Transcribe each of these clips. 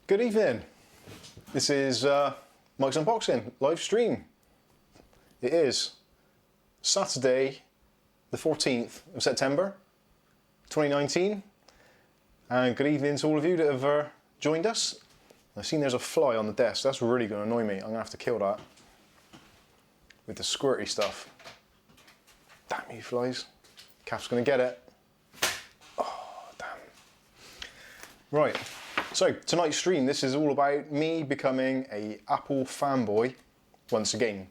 Good evening. This is Mike's Unboxing live stream. It is Saturday the 14th of September 2019, and good evening to all of you that have joined us. I've seen there's a fly on the desk. That's really going to annoy me. I'm going to have to kill that with the squirty stuff. Damn you flies. Calf's going to get it. Oh, damn. Right. So, tonight's stream, this is all about me becoming a Apple fanboy once again.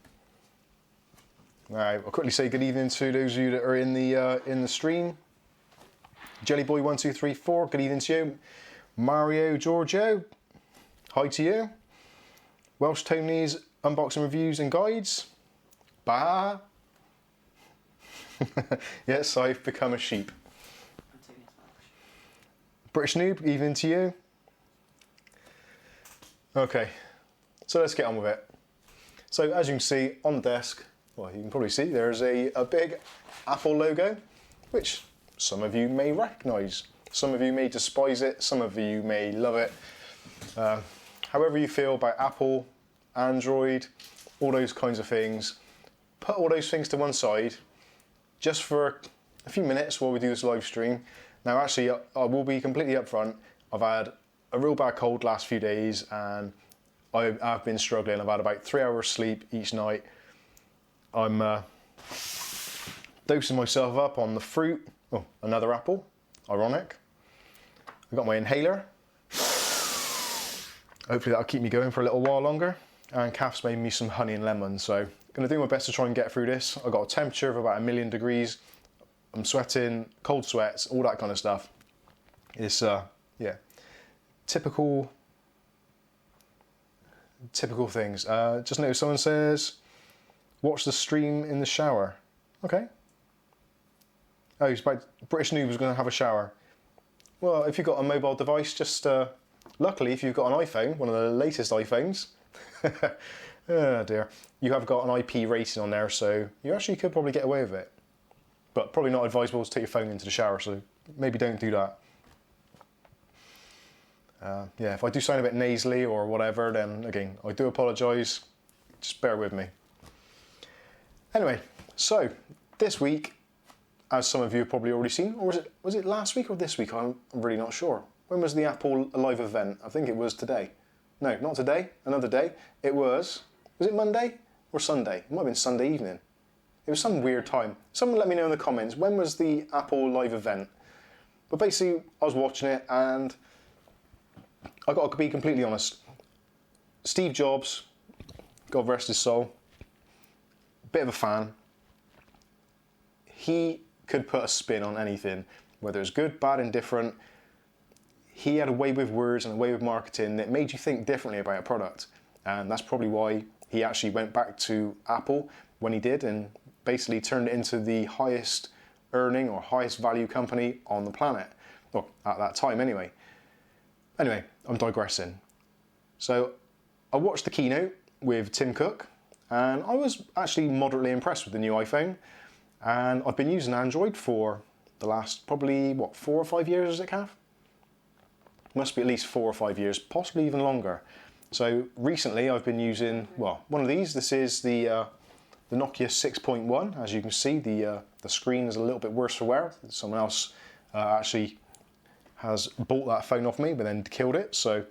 Now, I'll quickly say good evening to those of you that are in the stream. Jellyboy1234, good evening to you. Mario Giorgio, hi to you. Welsh Tony's unboxing reviews and guides. Bah. Yes, I've become a sheep. British Noob, evening to you. Okay, so let's get on with it. So as you can see on the desk, well, you can probably see there's a big Apple logo, which some of you may recognise. Some of you may despise it, some of you may love it. However you feel about Apple, Android, all those kinds of things, put all those things to one side just for a few minutes while we do this live stream. Now actually, I will be completely upfront. I've had a real bad cold last few days and I've been struggling. I've had about 3 hours sleep each night. I'm dosing myself up on the fruit. Oh, another apple, ironic. I've got my inhaler. Hopefully that'll keep me going for a little while longer. And Kath's made me some honey and lemon, so I'm gonna do my best to try and get through this. I've got a temperature of about 1,000,000 degrees. I'm sweating, cold sweats, all that kind of stuff. It's, yeah, typical things. Just noticed someone says, watch the stream in the shower. Okay. Oh, he's about British Noob was going to have a shower. Well, if you've got a mobile device, just luckily, if you've got an iPhone, one of the latest iPhones, oh dear, you have got an IP rating on there, so you actually could probably get away with it. But probably not advisable to take your phone into the shower, so maybe don't do that. Yeah, if I do sound a bit nasally or whatever, then again, I do apologise. Just bear with me. Anyway, so this week, as some of you have probably already seen, or was it last week or this week? I'm really not sure. When was the Apple live event? I think it was today. No, not today, another day. It was it Monday or Sunday? It might have been Sunday evening. It was some weird time. Someone let me know in the comments, when was the Apple live event? But basically, I was watching it and I got to be completely honest. Steve Jobs, God rest his soul, bit of a fan. He could put a spin on anything, whether it's good, bad, indifferent. He had a way with words and a way with marketing that made you think differently about a product. And that's probably why he actually went back to Apple when he did and basically turned it into the highest earning or highest value company on the planet. Well, at that time anyway. Anyway, I'm digressing. So I watched the keynote with Tim Cook and I was actually moderately impressed with the new iPhone. And I've been using Android for the last probably, 4 or 5 years, is it, Kath? Must be at least 4 or 5 years, possibly even longer. So recently I've been using, one of these. This is the Nokia 6.1. As you can see, the screen is a little bit worse for wear. Someone else actually has bought that phone off me, but then killed it. So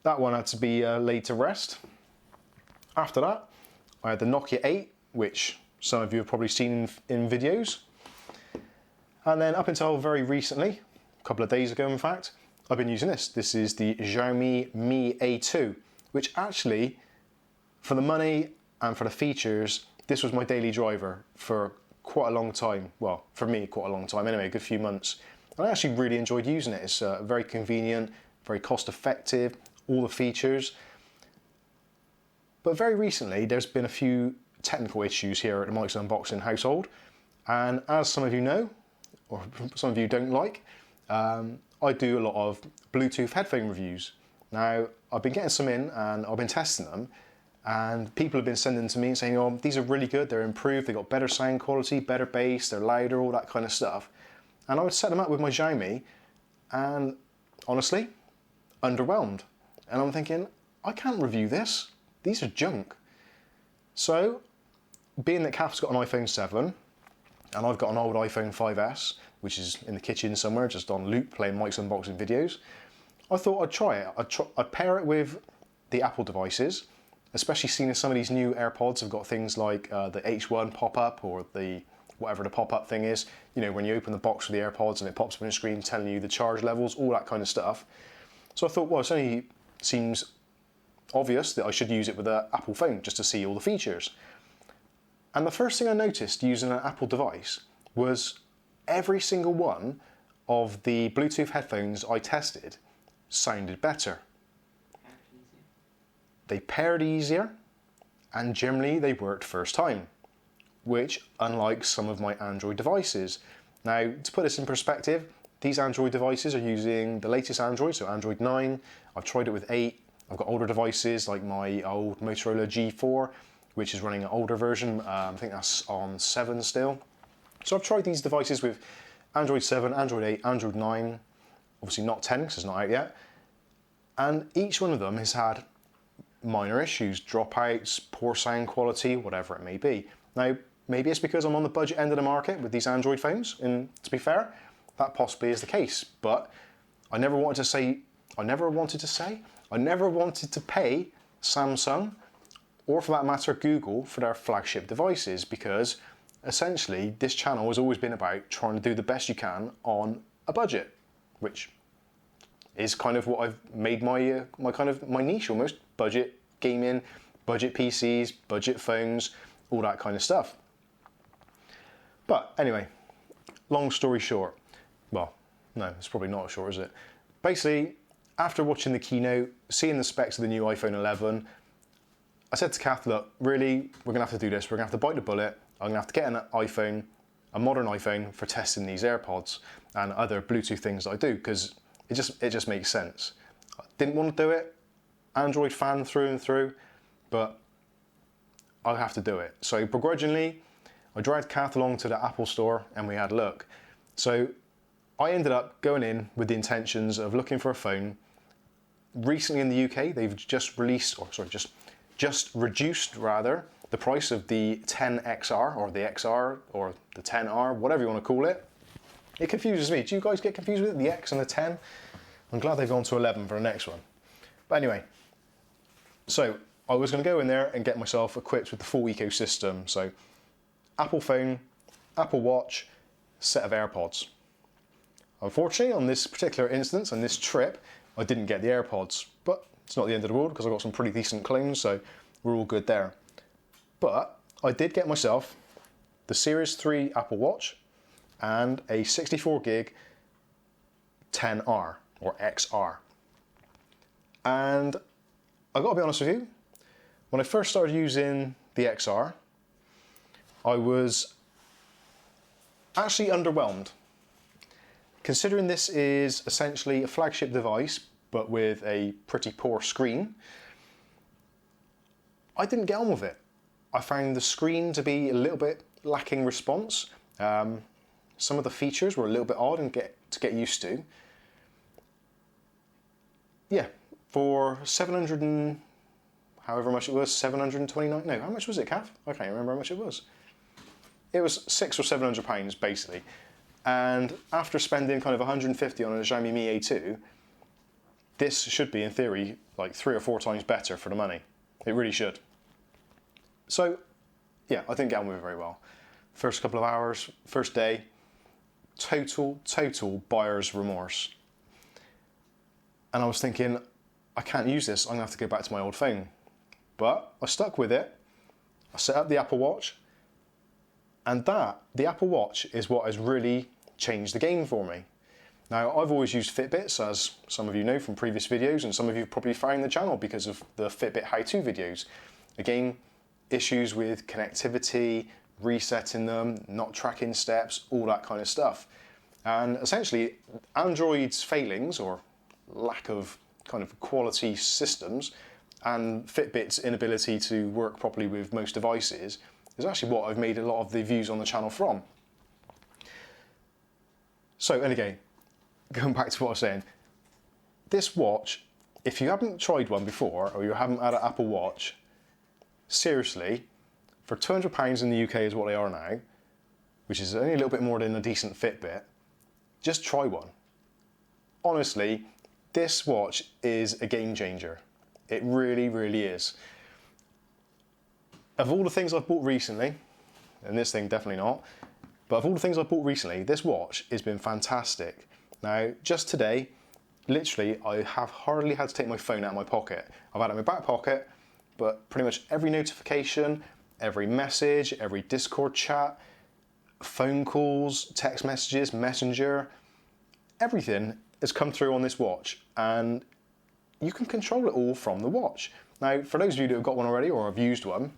that one had to be laid to rest. After that, I had the Nokia 8, which some of you have probably seen in videos. And then up until very recently, a couple of days ago in fact, I've been using this. This is the Xiaomi Mi A2, which actually, for the money and for the features, this was my daily driver for quite a long time. Well, for me, quite a long time anyway, a good few months. And I actually really enjoyed using it. It's very convenient, very cost effective, all the features. But very recently, there's been a few technical issues here at the Mike's Unboxing household. And as some of you know, or some of you don't like, I do a lot of Bluetooth headphone reviews. Now, I've been getting some in and I've been testing them, and people have been sending to me and saying, oh, these are really good, they're improved, they've got better sound quality, better bass, they're louder, all that kind of stuff. And I would set them up with my Xiaomi and honestly, underwhelmed. And I'm thinking, I can't review this. These are junk. So, being that Kath's got an iPhone 7, and I've got an old iPhone 5S, which is in the kitchen somewhere, just on loop, playing Mike's unboxing videos, I thought I'd try it. I'd pair it with the Apple devices, especially seeing as some of these new AirPods have got things like the H1 pop-up, or the whatever the pop-up thing is, you know, when you open the box for the AirPods and it pops up on the screen telling you the charge levels, all that kind of stuff. So I thought, well, it only seems obvious that I should use it with an Apple phone just to see all the features. And the first thing I noticed using an Apple device was every single one of the Bluetooth headphones I tested sounded better. They paired easier, and generally they worked first time, which unlike some of my Android devices. Now, to put this in perspective, these Android devices are using the latest Android, so Android 9. I've tried it with 8. I've got older devices like my old Motorola G4, which is running an older version. I think that's on 7 still. So I've tried these devices with Android 7, Android 8, Android 9, obviously not 10 because it's not out yet. And each one of them has had minor issues, dropouts, poor sound quality, whatever it may be. Now, maybe it's because I'm on the budget end of the market with these Android phones, and to be fair, that possibly is the case. But I never wanted to pay Samsung, or for that matter Google, for their flagship devices, because essentially this channel has always been about trying to do the best you can on a budget, which is kind of what I've made my niche almost. Budget gaming, budget PCs, budget phones, all that kind of stuff. But anyway, long story short, well, no, it's probably not short, is it? Basically, after watching the keynote, seeing the specs of the new iPhone 11, I said to Kath, look, really, we're going to have to do this. We're going to have to bite the bullet. I'm going to have to get an iPhone, a modern iPhone, for testing these AirPods and other Bluetooth things that I do, because it just makes sense. I didn't want to do it. Android fan through and through, but I have to do it. So begrudgingly, I dragged Kath along to the Apple store and we had a look. So I ended up going in with the intentions of looking for a phone. Recently in the UK, they've just reduced the price of the 10XR or the XR or the 10R, whatever you want to call it. It confuses me. Do you guys get confused with it? The X and the 10? I'm glad they've gone to 11 for the next one. But anyway, so I was going to go in there and get myself equipped with the full ecosystem. So Apple phone, Apple Watch, set of AirPods. Unfortunately, on this particular instance, on this trip, I didn't get the AirPods, but it's not the end of the world because I got some pretty decent clones, so we're all good there. But I did get myself the Series 3 Apple Watch and a 64 gig 10R or XR. And I got to be honest with you, when I first started using the XR, I was actually underwhelmed. Considering this is essentially a flagship device, but with a pretty poor screen, I didn't get on with it. I found the screen to be a little bit lacking response. Some of the features were a little bit odd and to get used to. Yeah, for 700 and however much it was, 729, no, how much was it, Kath? I can't remember how much it was. It was £600 or £700 basically. And after spending kind of 150 on a Xiaomi Mi A2, this should be, in theory, like 3 or 4 times better for the money. It really should. So, yeah, I didn't get on with it very well. First couple of hours, first day, total buyer's remorse. And I was thinking, I can't use this, I'm going to have to go back to my old phone. But I stuck with it. I set up the Apple Watch. And the Apple Watch is what has really changed the game for me. Now, I've always used Fitbits, as some of you know from previous videos, and some of you have probably found the channel because of the Fitbit how-to videos. Again, issues with connectivity, resetting them, not tracking steps, all that kind of stuff. And essentially, Android's failings, or lack of kind of quality systems, and Fitbit's inability to work properly with most devices, is actually what I've made a lot of the views on the channel from. So, and again, going back to what I was saying, this watch if you haven't tried one before, or you haven't had an Apple Watch, seriously, for £200 in the UK is what they are now, which is only a little bit more than a decent Fitbit, just try one. Honestly, this watch is a game changer. It really, really is. Of all the things I've bought recently, and this thing definitely not, but of all the things I've bought recently, this watch has been fantastic. Now, just today, literally, I have hardly had to take my phone out of my pocket. I've had it in my back pocket, but pretty much every notification, every message, every Discord chat, phone calls, text messages, Messenger, everything has come through on this watch, and you can control it all from the watch. Now, for those of you that have got one already or have used one,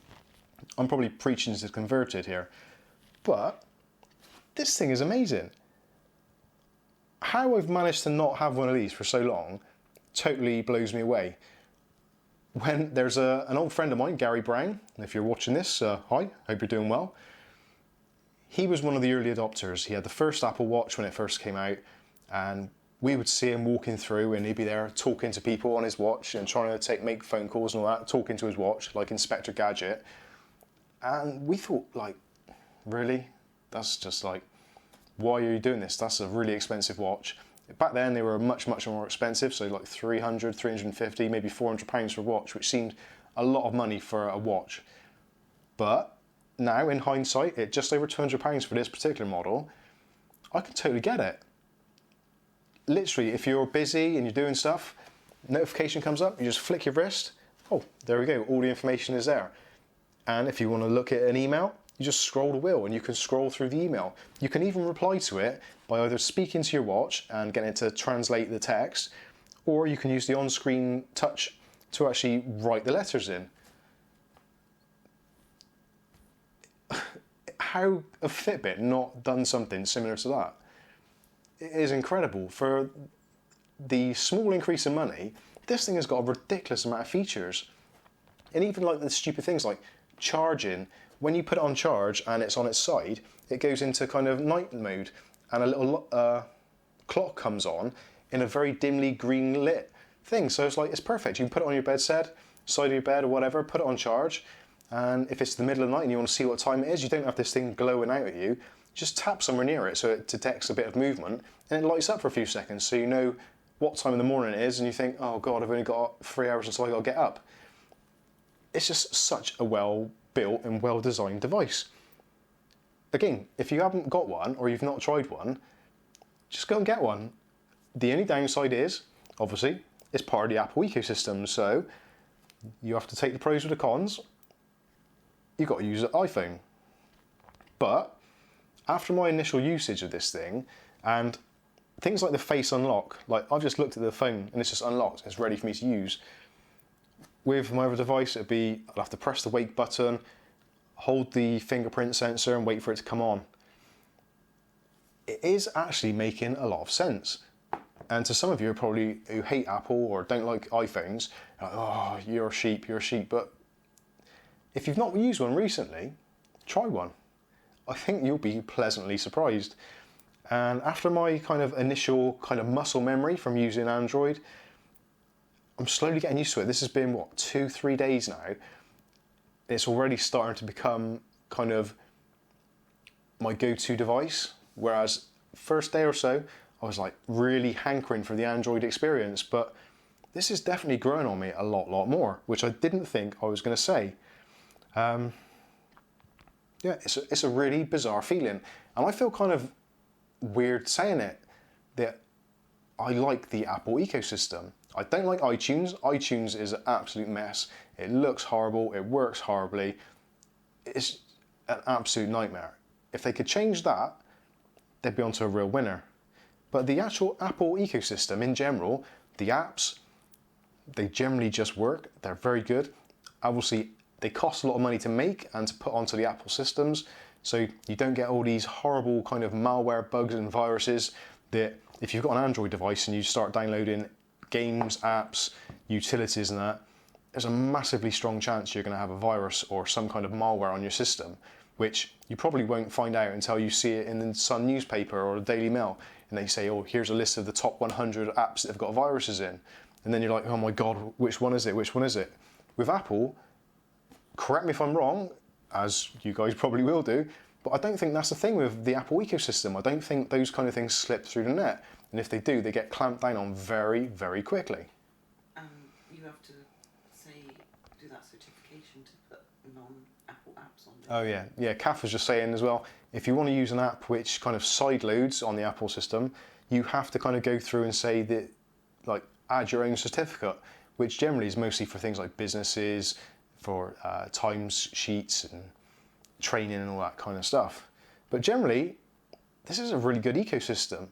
I'm probably preaching to the converted here, but this thing is amazing. How I've managed to not have one of these for so long totally blows me away. When there's an old friend of mine, Gary Brown, and if you're watching this, hi, hope you're doing well. He was one of the early adopters. He had the first Apple Watch when it first came out, and we would see him walking through and he'd be there talking to people on his watch and trying to make phone calls and all that, talking to his watch like Inspector Gadget. And we thought, like, really? That's just like, why are you doing this? That's a really expensive watch. Back then they were much, much more expensive, so like 300, 350, maybe £400 for a watch, which seemed a lot of money for a watch. But now, in hindsight, at just over £200 for this particular model, I can totally get it. Literally, if you're busy and you're doing stuff, notification comes up, you just flick your wrist, oh, there we go, all the information is there. And if you want to look at an email, you just scroll the wheel and you can scroll through the email. You can even reply to it by either speaking to your watch and getting it to translate the text, or you can use the on-screen touch to actually write the letters in. How have Fitbit not done something similar to that? It is incredible. For the small increase in money, this thing has got a ridiculous amount of features. And even like the stupid things like charging. When you put it on charge and it's on its side, it goes into kind of night mode, and a little clock comes on in a very dimly green lit thing. So it's like, it's perfect. You can put it on your bedstead, side of your bed or whatever, put it on charge. And if it's the middle of the night and you want to see what time it is, you don't have this thing glowing out at you. Just tap somewhere near it so it detects a bit of movement and it lights up for a few seconds so you know what time in the morning it is, and you think, oh God, I've only got 3 hours until I got to get up. It's just such a well-built and well-designed device. Again, if you haven't got one or you've not tried one, just go and get one. The only downside is, obviously, it's part of the Apple ecosystem, so you have to take the pros with the cons. You've got to use an iPhone. But after my initial usage of this thing, and things like the face unlock, like I've just looked at the phone and it's just unlocked, it's ready for me to use. With my other device, it'd be, I'd have to press the wake button, hold the fingerprint sensor and wait for it to come on. It is actually making a lot of sense. And to some of you probably who hate Apple or don't like iPhones, like, oh, you're a sheep. But if you've not used one recently, try one. I think you'll be pleasantly surprised. And after my kind of initial kind of muscle memory from using Android, I'm slowly getting used to it. This has been, what, 2-3 days now. It's already starting to become kind of my go-to device. Whereas first day or so, I was like really hankering for the Android experience, but this is definitely growing on me a lot more, which I didn't think I was going to say. Yeah, it's a really bizarre feeling, and I feel kind of weird saying it, that I like the Apple ecosystem. I don't like iTunes. iTunes is an absolute mess. It looks horrible, it works horribly. It's an absolute nightmare. If they could change that, they'd be onto a real winner. But the actual Apple ecosystem in general, the apps, they generally just work. They're very good. Obviously, they cost a lot of money to make and to put onto the Apple systems, so you don't get all these horrible kind of malware bugs and viruses that if you've got an Android device and you start downloading games, apps, utilities and that, there's a massively strong chance you're going to have a virus or some kind of malware on your system, which you probably won't find out until you see it in the Sun newspaper or the Daily Mail, and they say, oh, here's a list of the top 100 apps that have got viruses in. and then you're like, oh my God, which one is it? Which one is it? With Apple, correct me if I'm wrong, as you guys probably will do, but I don't think that's the thing with the Apple ecosystem. I don't think those kind of things slip through the net. And if they do, they get clamped down on very, very quickly. You have to do that certification to put non-Apple apps on there. Oh yeah, yeah. Kath was just saying as well, if you want to use an app which kind of sideloads on the Apple system, you have to kind of go through and say that, like, add your own certificate, which generally is mostly for things like businesses, for times sheets and training and all that kind of stuff. But generally, this is a really good ecosystem.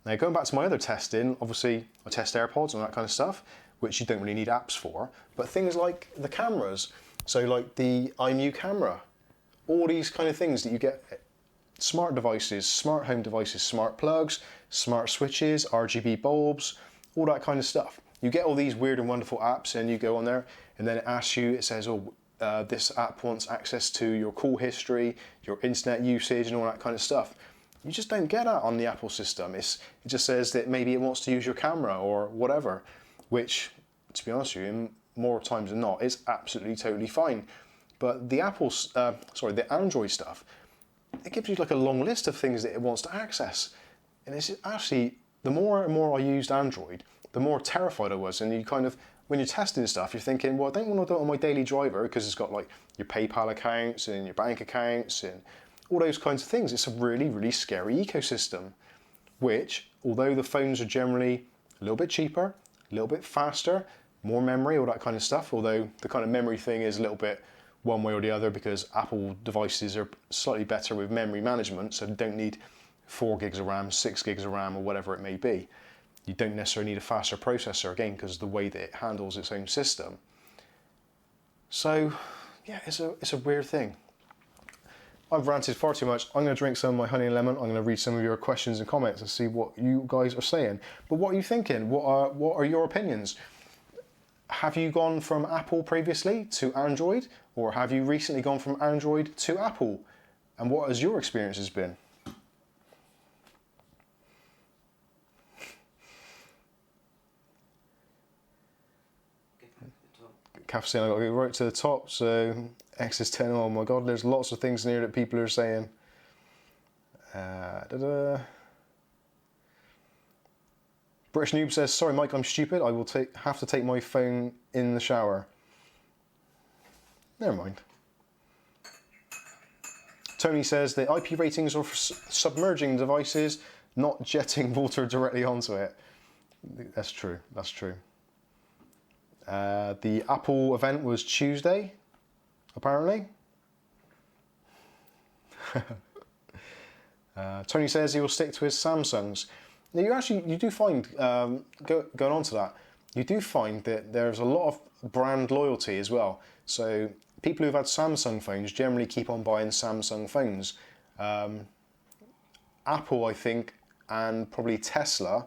Now, going back to my other testing, obviously I test AirPods and that kind of stuff, which you don't really need apps for, but things like the cameras, so like the iMu camera, all these kind of things that you get, smart devices, smart home devices, smart plugs, smart switches, RGB bulbs, all that kind of stuff. You get all these weird and wonderful apps and you go on there and then it asks you, it says, oh, this app wants access to your call history, your internet usage and all that kind of stuff. You just don't get that on the Apple system. It just says that maybe it wants to use your camera or whatever, which, to be honest with you, more times than not, is absolutely totally fine. But the the Android stuff, it gives you like a long list of things that it wants to access. And it's actually, the more and more I used Android, the more terrified I was. And you kind of, when you're testing stuff, you're thinking, well, I don't want to do it on my daily driver because it's got like your PayPal accounts and your bank accounts and all those kinds of things. It's a really, really scary ecosystem, which, although the phones are generally a little bit cheaper, a little bit faster, more memory, all that kind of stuff, although the kind of memory thing is a little bit one way or the other because Apple devices are slightly better with memory management, so they don't need 4 gigs of RAM, 6 gigs of RAM, or whatever it may be. You don't necessarily need a faster processor, again, because of the way that it handles its own system. So, yeah, it's a weird thing. I've ranted far too much. I'm going to drink some of my honey and lemon. I'm going to read some of your questions and comments and see what you guys are saying. But what are you thinking? What are your opinions? Have you gone from Apple previously to Android? Or have you recently gone from Android to Apple? And what has your experiences been? Kath saying I've got to go right to the top, so X is 10. Oh my God, there's lots of things in here that people are saying. British Noob says, sorry Mike, I'm stupid. I will have to take my phone in the shower. Never mind. Tony says the IP ratings are for submerging devices, not jetting water directly onto it. That's true, that's true. The Apple event was Tuesday, apparently. Tony says he will stick to his Samsungs. Now you do find, going on to that, you do find that there's a lot of brand loyalty as well. So people who've had Samsung phones generally keep on buying Samsung phones. Apple, I think, and probably Tesla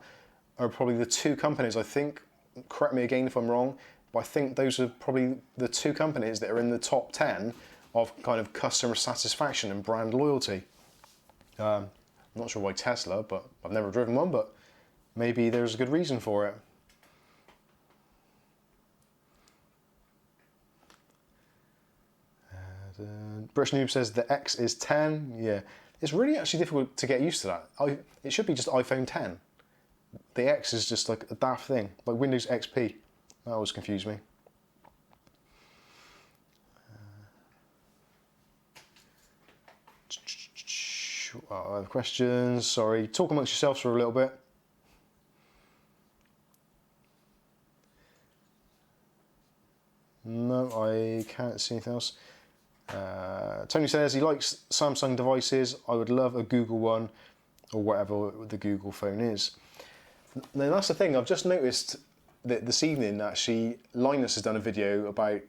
are probably the two companies, I think, correct me again if I'm wrong, but I think those are probably the two companies that are in the top 10 of kind of customer satisfaction and brand loyalty. I'm not sure why Tesla, but I've never driven one, but maybe there's a good reason for it. British Noob says the X is 10. Yeah, it's really actually difficult to get used to that. It should be just iPhone 10. The X is just like a daft thing, like Windows XP. That always confused me. Other questions? Sorry, talk amongst yourselves for a little bit. No, I can't see anything else. Tony says he likes Samsung devices. I would love a Google one, or whatever the Google phone is. Now that's the thing, I've just noticed that this evening actually Linus has done a video about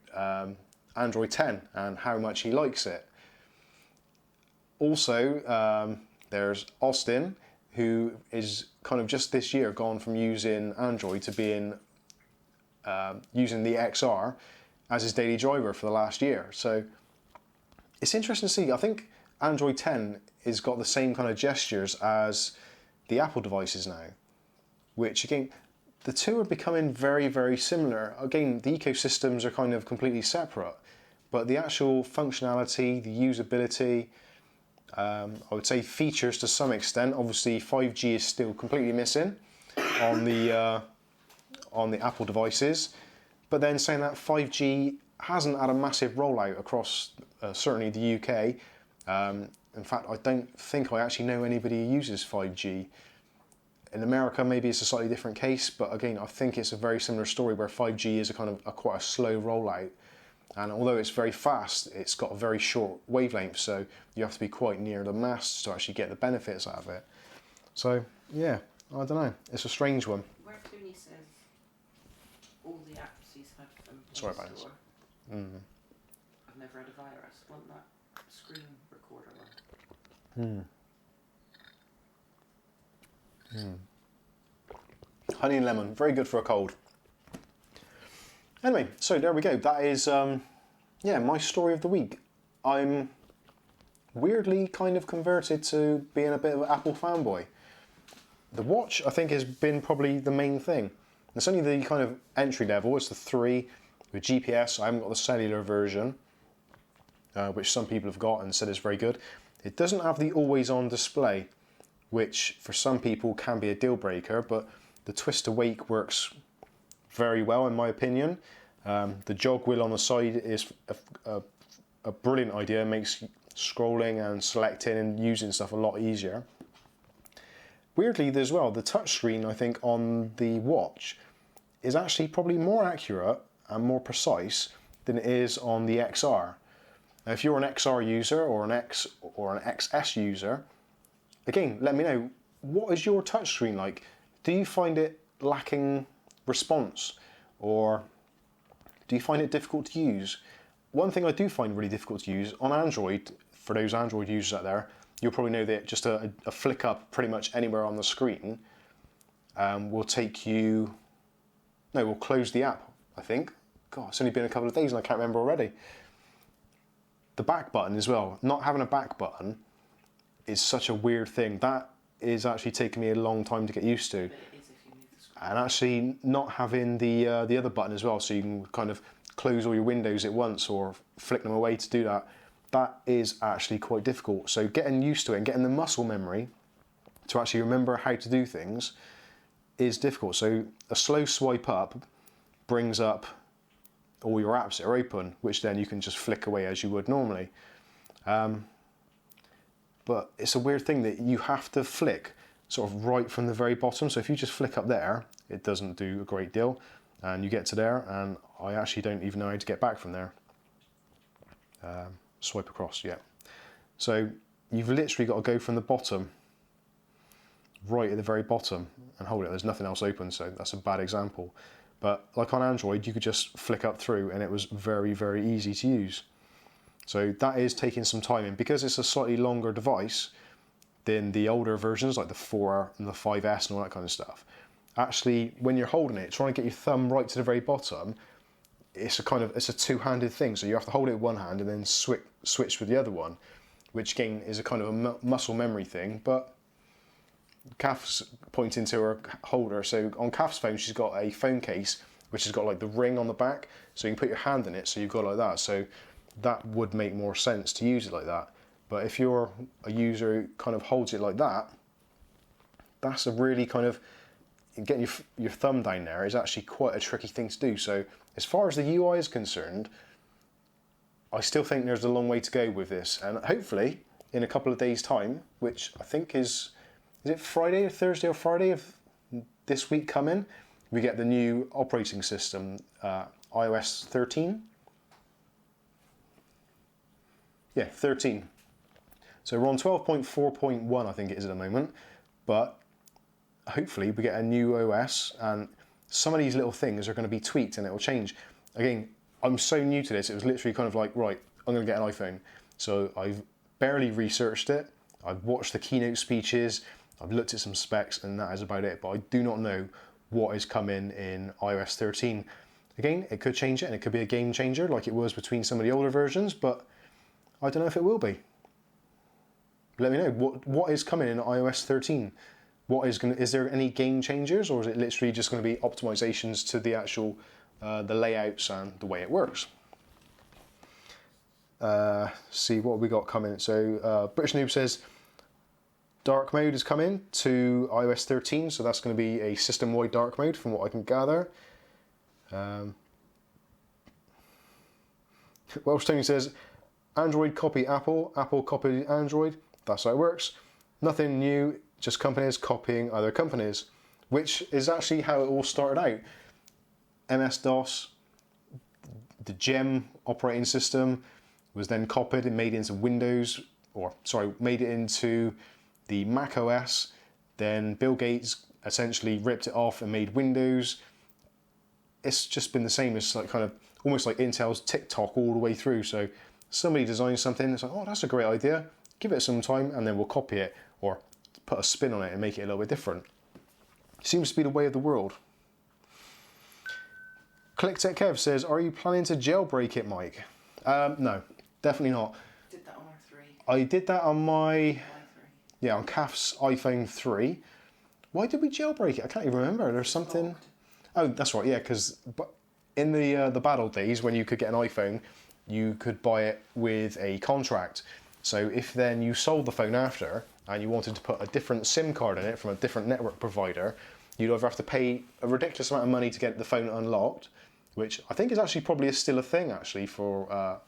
Android 10 and how much he likes it. Also, there's Austin, who is kind of just this year gone from using Android to being using the XR as his daily driver for the last year. So it's interesting to see. I think Android 10 has got the same kind of gestures as the Apple devices now, which again, the two are becoming very, very similar. Again, the ecosystems are kind of completely separate, but the actual functionality, the usability, I would say features to some extent. Obviously, 5G is still completely missing on the Apple devices. But then saying that 5G hasn't had a massive rollout across certainly the UK. In fact, I don't think I actually know anybody who uses 5G. In America, maybe it's a slightly different case, but again, I think it's a very similar story where 5G is a kind of quite a slow rollout. And although it's very fast, it's got a very short wavelength, so you have to be quite near the masts to actually get the benefits out of it. So, yeah, I don't know. It's a strange one. Where Clooney says all the apps he's had from Play Sorry about this. Store, I've never had a virus. Want that screen recorder one? Honey and lemon, very good for a cold. Anyway, so there we go. That is, my story of the week. I'm weirdly kind of converted to being a bit of an Apple fanboy. The watch, I think, has been probably the main thing. It's only the kind of entry level. It's the 3 with GPS. I haven't got the cellular version, which some people have got and said is very good. It doesn't have the always-on display, which for some people can be a deal breaker, but the twist to wake works very well in my opinion. The jog wheel on the side is a brilliant idea. It makes scrolling and selecting and using stuff a lot easier. Weirdly as well, the touchscreen I think on the watch is actually probably more accurate and more precise than it is on the XR. Now, if you're an XR user or an X or an XS user, again, let me know, what is your touchscreen like? Do you find it lacking response, or do you find it difficult to use? One thing I do find really difficult to use on Android, for those Android users out there, you'll probably know that just a flick up pretty much anywhere on the screen will take you, no, will close the app, I think. God, it's only been a couple of days and I can't remember already. The back button as well, not having a back button is such a weird thing. That is actually taking me a long time to get used to. And actually not having the other button as well, so you can kind of close all your windows at once or flick them away to do that. That is actually quite difficult. So getting used to it and getting the muscle memory to actually remember how to do things is difficult. So a slow swipe up brings up all your apps that are open, which then you can just flick away as you would normally. But it's a weird thing that you have to flick sort of right from the very bottom. So if you just flick up there, it doesn't do a great deal. And you get to there, and I actually don't even know how to get back from there. Swipe across, yeah. So you've literally got to go from the bottom, right at the very bottom, and hold it. There's nothing else open, so that's a bad example. But like on Android, you could just flick up through, and it was very, very easy to use. So that is taking some time in. Because it's a slightly longer device than the older versions, like the 4 and the 5S and all that kind of stuff. Actually, when you're holding it, trying to get your thumb right to the very bottom, it's a two-handed thing. So you have to hold it with one hand and then switch with the other one, which again is a kind of a muscle memory thing. But Kath's pointing to her holder. So on Kath's phone, she's got a phone case which has got like the ring on the back, so you can put your hand in it. So you've got like that. So that would make more sense to use it like that. But if you're a user who kind of holds it like that, that's a really kind of, getting your thumb down there is actually quite a tricky thing to do. So as far as the UI is concerned, I still think there's a long way to go with this. And hopefully in a couple of days' time, which I think is it Friday or Thursday or Friday of this week coming, we get the new operating system, iOS 13. Yeah, 13. So we're on 12.4.1, I think it is at the moment, but hopefully we get a new OS and some of these little things are going to be tweaked and it will change. Again, I'm so new to this, it was literally kind of like, right, I'm going to get an iPhone. So I've barely researched it, I've watched the keynote speeches, I've looked at some specs, and that is about it. But I do not know what is coming in iOS 13. Again, it could change it and it could be a game changer like it was between some of the older versions, but I don't know if it will be. Let me know what is coming in iOS 13. is there any game changers, or is it literally just going to be optimizations to the actual the layouts and the way it works? See what we got coming. So British Noob says dark mode is coming to iOS 13, so that's going to be a system-wide dark mode from what I can gather. Welsh Tony says Android copy Apple, Apple copy Android. That's how it works. Nothing new, just companies copying other companies, which is actually how it all started out. MS-DOS, the GEM operating system, was then copied and made into Windows, made it into the Mac OS. Then Bill Gates essentially ripped it off and made Windows. It's just been the same as like kind of almost like Intel's TikTok all the way through. So somebody designs something, it's like, oh, that's a great idea. Give it some time and then we'll copy it or put a spin on it and make it a little bit different. Seems to be the way of the world. ClickTech Kev says, are you planning to jailbreak it, Mike? No, definitely not. Did that on R3. I did that on my, i3. yeah, on Kath's iPhone 3. Why did we jailbreak it? I can't even remember. There's something. Locked. Oh, that's right. Yeah, because in the bad old days when you could get an iPhone, you could buy it with a contract. So if then you sold the phone after and you wanted to put a different SIM card in it from a different network provider, you'd either have to pay a ridiculous amount of money to get the phone unlocked, which I think is actually probably still a thing actually for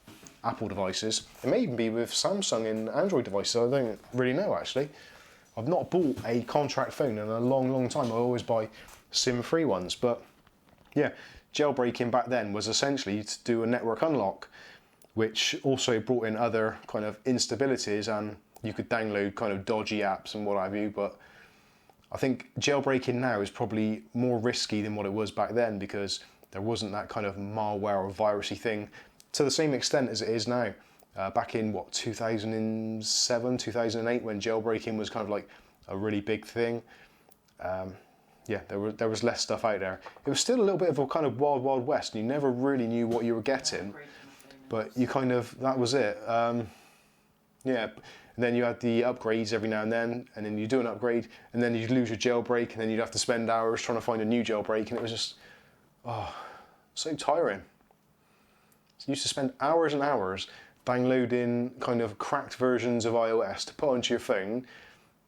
Apple devices. It may even be with Samsung and Android devices. I don't really know actually. I've not bought a contract phone in a long, long time. I always buy SIM-free ones. But yeah, jailbreaking back then was essentially to do a network unlock, which also brought in other kind of instabilities, and you could download kind of dodgy apps and what have you. But I think jailbreaking now is probably more risky than what it was back then, because there wasn't that kind of malware or virusy thing to the same extent as it is now. Back in, 2007, 2008, when jailbreaking was kind of like a really big thing. Yeah, there was less stuff out there. It was still a little bit of a kind of wild, wild west, and you never really knew what you were getting. But you kind of, that was it. Yeah, and then you had the upgrades every now and then you do an upgrade, and then you'd lose your jailbreak, and then you'd have to spend hours trying to find a new jailbreak, and it was just, so tiring. So you used to spend hours and hours downloading kind of cracked versions of iOS to put onto your phone,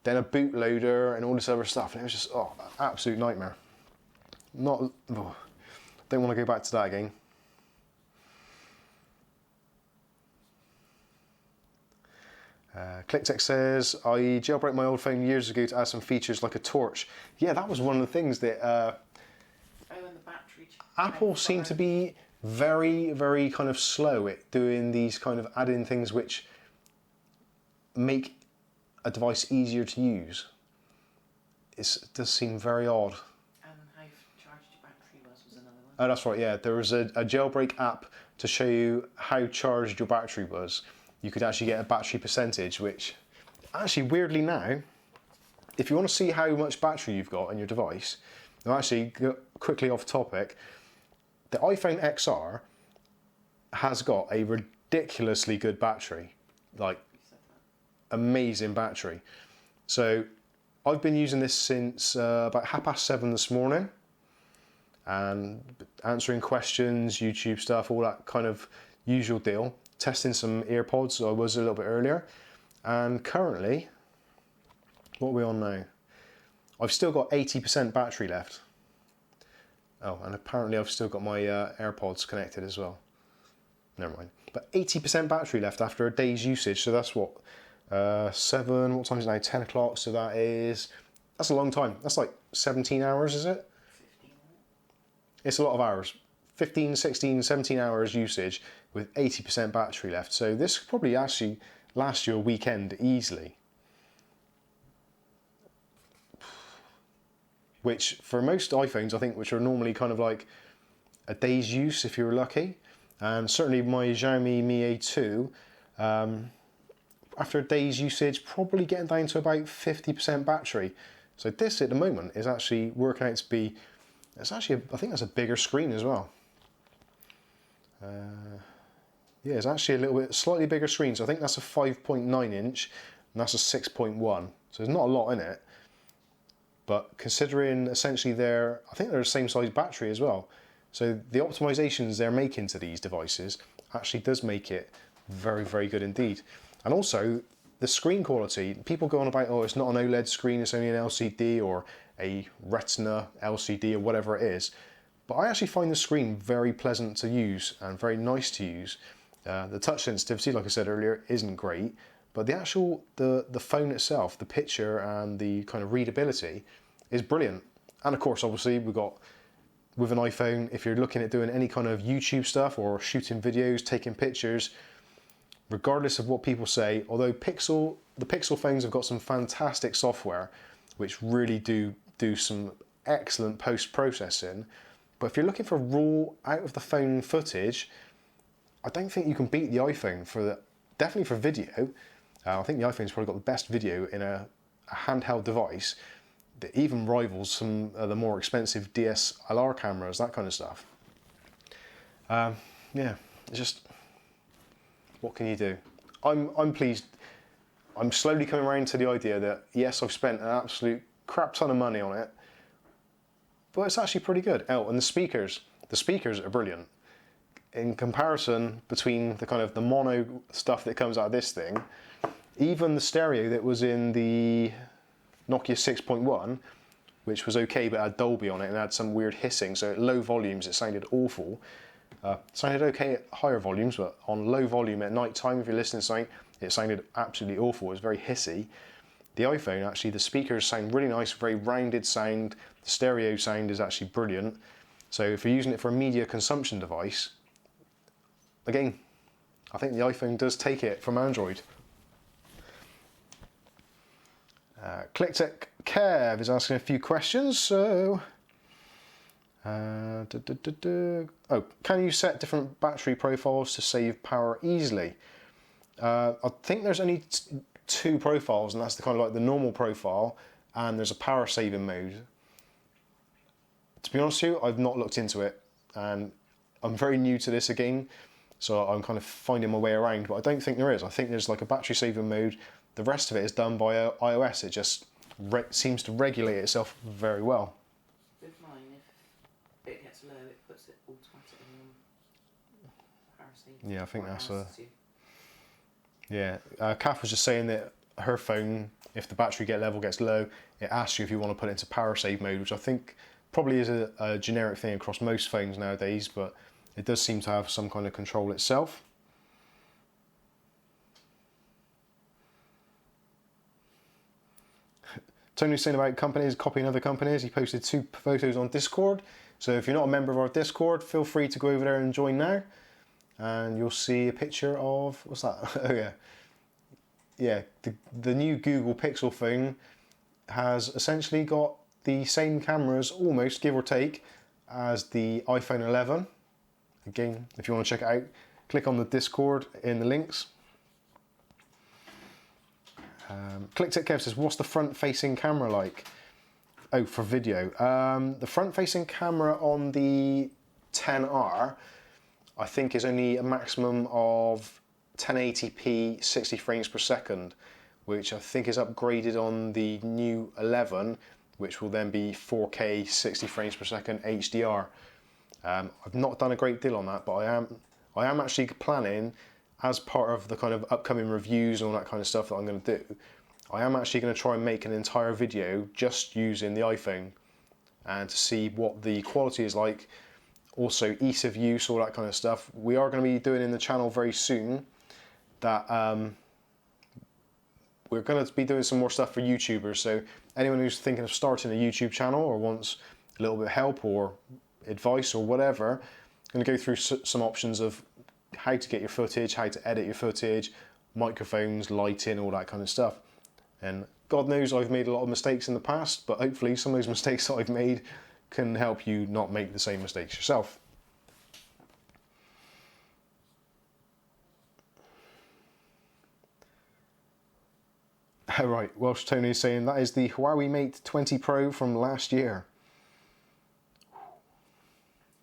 then a bootloader and all this other stuff, and it was just, absolute nightmare. Don't want to go back to that again. ClickTech says, I jailbroke my old phone years ago to add some features like a torch. Yeah, that was one of the things that and the battery. Apple seemed to be very, very kind of slow at doing these kind of add-in things which make a device easier to use. It does seem very odd. And how charged your battery was another one. Oh, that's right, yeah. There was a jailbreak app to show you how charged your battery was. You could actually get a battery percentage, which actually weirdly now, if you want to see how much battery you've got in your device, now actually quickly off topic, the iPhone XR has got a ridiculously good battery, like amazing battery. So I've been using this since about 7:30 this morning, and answering questions, YouTube stuff, all that kind of usual deal. Testing some AirPods, I was a little bit earlier, and currently, what are we on now? I've still got 80% battery left. Oh, and apparently I've still got my AirPods connected as well. Never mind. But 80% battery left after a day's usage, so that's what? 7, what time is it now? 10 o'clock, so that's a long time. That's like 17 hours, is it? 15. It's a lot of hours. 15, 16, 17 hours usage with 80% battery left. So this could probably actually last you a weekend easily. Which for most iPhones, I think, which are normally kind of like a day's use if you're lucky. And certainly my Xiaomi Mi A2, after a day's usage, probably getting down to about 50% battery. So this at the moment is actually working out to be, it's actually, I think that's a bigger screen as well. Yeah, it's actually a little bit, slightly bigger screen. So I think that's a 5.9 inch and that's a 6.1. So there's not a lot in it. but considering essentially I think they're the same size battery as well. So the optimizations they're making to these devices actually does make it very, very good indeed. And also the screen quality, people go on about, oh, it's not an OLED screen, it's only an LCD or a Retina LCD or whatever it is. But I actually find the screen very pleasant to use and very nice to use. The touch sensitivity, like I said earlier, isn't great, but the phone itself, the picture and the kind of readability is brilliant. And of course, obviously, with an iPhone, if you're looking at doing any kind of YouTube stuff or shooting videos, taking pictures, regardless of what people say, although the Pixel phones have got some fantastic software, which really do some excellent post-processing, but if you're looking for raw, out of the phone footage, I don't think you can beat the iPhone definitely for video. I think the iPhone's probably got the best video in a handheld device that even rivals some of the more expensive DSLR cameras, that kind of stuff. Yeah, it's just, what can you do? I'm pleased. I'm slowly coming around to the idea that, yes, I've spent an absolute crap ton of money on it, but it's actually pretty good. Oh, and the speakers are brilliant. In comparison between the mono stuff that comes out of this thing, even the stereo that was in the Nokia 6.1, which was okay but had Dolby on it and had some weird hissing, so at low volumes it sounded awful. Sounded okay at higher volumes, but on low volume at night time, if you're listening to something, it sounded absolutely awful. It was very hissy. The iPhone, actually, the speakers sound really nice, very rounded sound. The stereo sound is actually brilliant. So if you're using it for a media consumption device, again, I think the iPhone does take it from Android. ClickTech Kev is asking a few questions, so... Oh, can you set different battery profiles to save power easily? I think there's only two profiles, and that's the normal profile, and there's a power saving mode. To be honest with you, I've not looked into it, and I'm very new to this again, so I'm kind of finding my way around, but I don't think there is. I think there's like a battery saving mode. The rest of it is done by iOS. It just seems to regulate itself very well. With mine, if it gets low, it puts it automatically on power saving. Yeah, I think that's yeah. Kath was just saying that her phone, if the battery level gets low, it asks you if you want to put it into power save mode, which I think probably is a generic thing across most phones nowadays, but it does seem to have some kind of control itself. Tony's saying about companies copying other companies. He posted 2 photos on Discord. So if you're not a member of our Discord, feel free to go over there and join now. And you'll see a picture of, what's that? Oh yeah. Yeah, the new Google Pixel phone has essentially got the same cameras, almost, give or take, as the iPhone 11. Again, if you want to check it out, click on the Discord in the links. ClickTech Kev says, what's the front-facing camera like? Oh, for video. The front-facing camera on the 10R, I think, is only a maximum of 1080p 60 frames per second, which I think is upgraded on the new 11, which will then be 4K 60 frames per second HDR. I've not done a great deal on that, but I am actually planning, as part of the kind of upcoming reviews and all that kind of stuff that I'm going to do, I am actually going to try and make an entire video just using the iPhone and to see what the quality is like, also ease of use, all that kind of stuff. We are going to be doing in the channel very soon that we're going to be doing some more stuff for YouTubers, so anyone who's thinking of starting a YouTube channel or wants a little bit of help or advice or whatever, I'm going to go through some options of how to get your footage, how to edit your footage, microphones, lighting, all that kind of stuff. And God knows I've made a lot of mistakes in the past, but hopefully some of those mistakes that I've made can help you not make the same mistakes yourself. Right, Welsh Tony is saying that is the Huawei Mate 20 Pro from last year.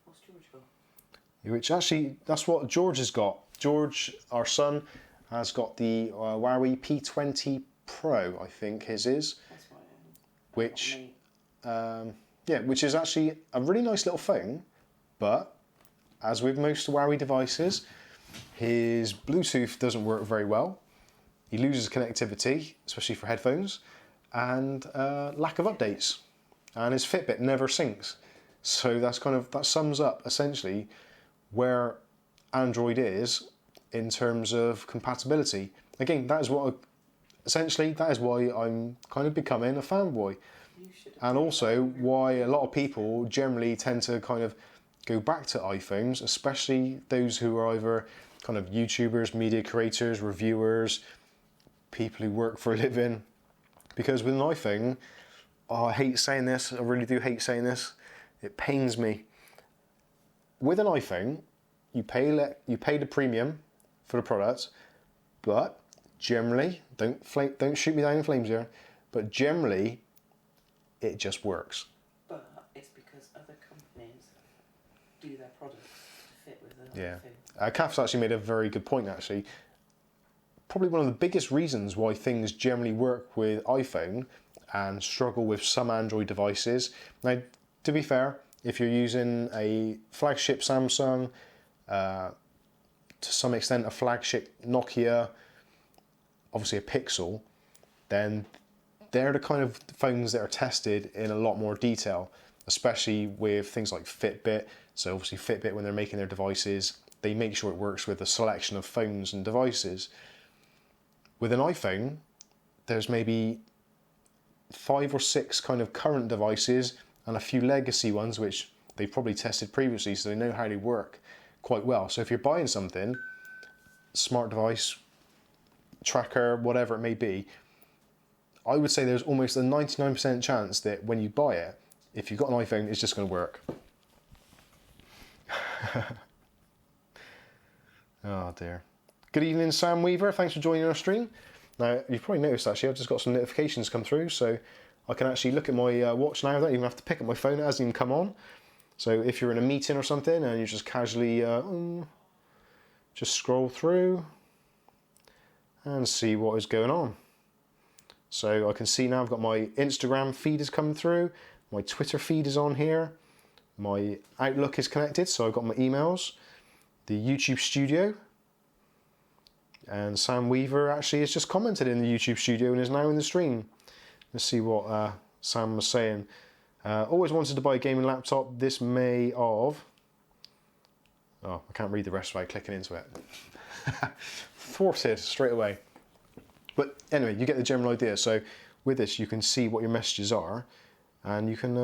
What's George got? Which actually, that's what George has got. George, our son, has got the Huawei P20 Pro, I think his is. That's right. Which Yeah, which is actually a really nice little phone, but as with most Huawei devices, his Bluetooth doesn't work very well. He loses connectivity, especially for headphones, and lack of updates. And his Fitbit never syncs. So that sums up essentially where Android is in terms of compatibility. Again, that is why I'm kind of becoming a fanboy. And also why a lot of people generally tend to kind of go back to iPhones, especially those who are either kind of YouTubers, media creators, reviewers, people who work for a living. Because with an iPhone, I hate saying this, I really do hate saying this, it pains me. With an iPhone, you pay the premium for the product, but generally, don't shoot me down in flames here, but generally, it just works. But it's because other companies do their products to fit with the Yeah. thing. Kath's actually made a very good point, actually. Probably one of the biggest reasons why things generally work with iPhone and struggle with some Android devices. Now, to be fair, if you're using a flagship Samsung, to some extent a flagship Nokia, obviously a Pixel, then they're the kind of phones that are tested in a lot more detail, especially with things like Fitbit. So obviously Fitbit, when they're making their devices, they make sure it works with a selection of phones and devices. With an iPhone, there's maybe 5 or 6 kind of current devices and a few legacy ones which they've probably tested previously, so they know how they work quite well. So if you're buying something, smart device, tracker, whatever it may be, I would say there's almost a 99% chance that when you buy it, if you've got an iPhone, it's just going to work. Oh dear. Good evening, Sam Weaver. Thanks for joining our stream. Now, you've probably noticed actually, I've just got some notifications come through, so I can actually look at my watch now. I don't even have to pick up my phone, it hasn't even come on. So if you're in a meeting or something and you just casually just scroll through and see what is going on. So I can see now I've got my Instagram feed has come through, my Twitter feed is on here, my Outlook is connected, so I've got my emails, the YouTube studio, and Sam Weaver actually has just commented in the YouTube studio and is now in the stream. Let's see what Sam was saying. Always wanted to buy a gaming laptop this May of... Oh, I can't read the rest without clicking into it. Thwarted straight away. But anyway, you get the general idea. So with this, you can see what your messages are, and you can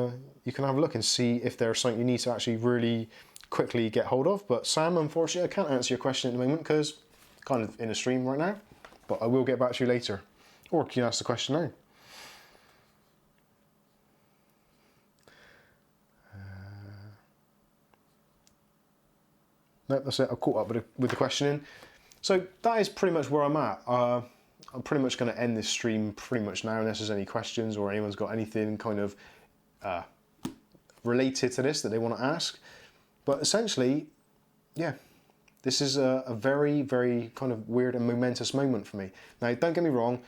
have a look and see if there's something you need to actually really quickly get hold of. But Sam, unfortunately, I can't answer your question at the moment because kind of in a stream right now. But I will get back to you later, or can you ask the question now? No, that's it. I've caught up with the questioning. So that is pretty much where I'm at. I'm pretty much going to end this stream pretty much now, unless there's any questions or anyone's got anything kind of related to this that they want to ask. But essentially, yeah, this is a very, very kind of weird and momentous moment for me. Now, don't get me wrong,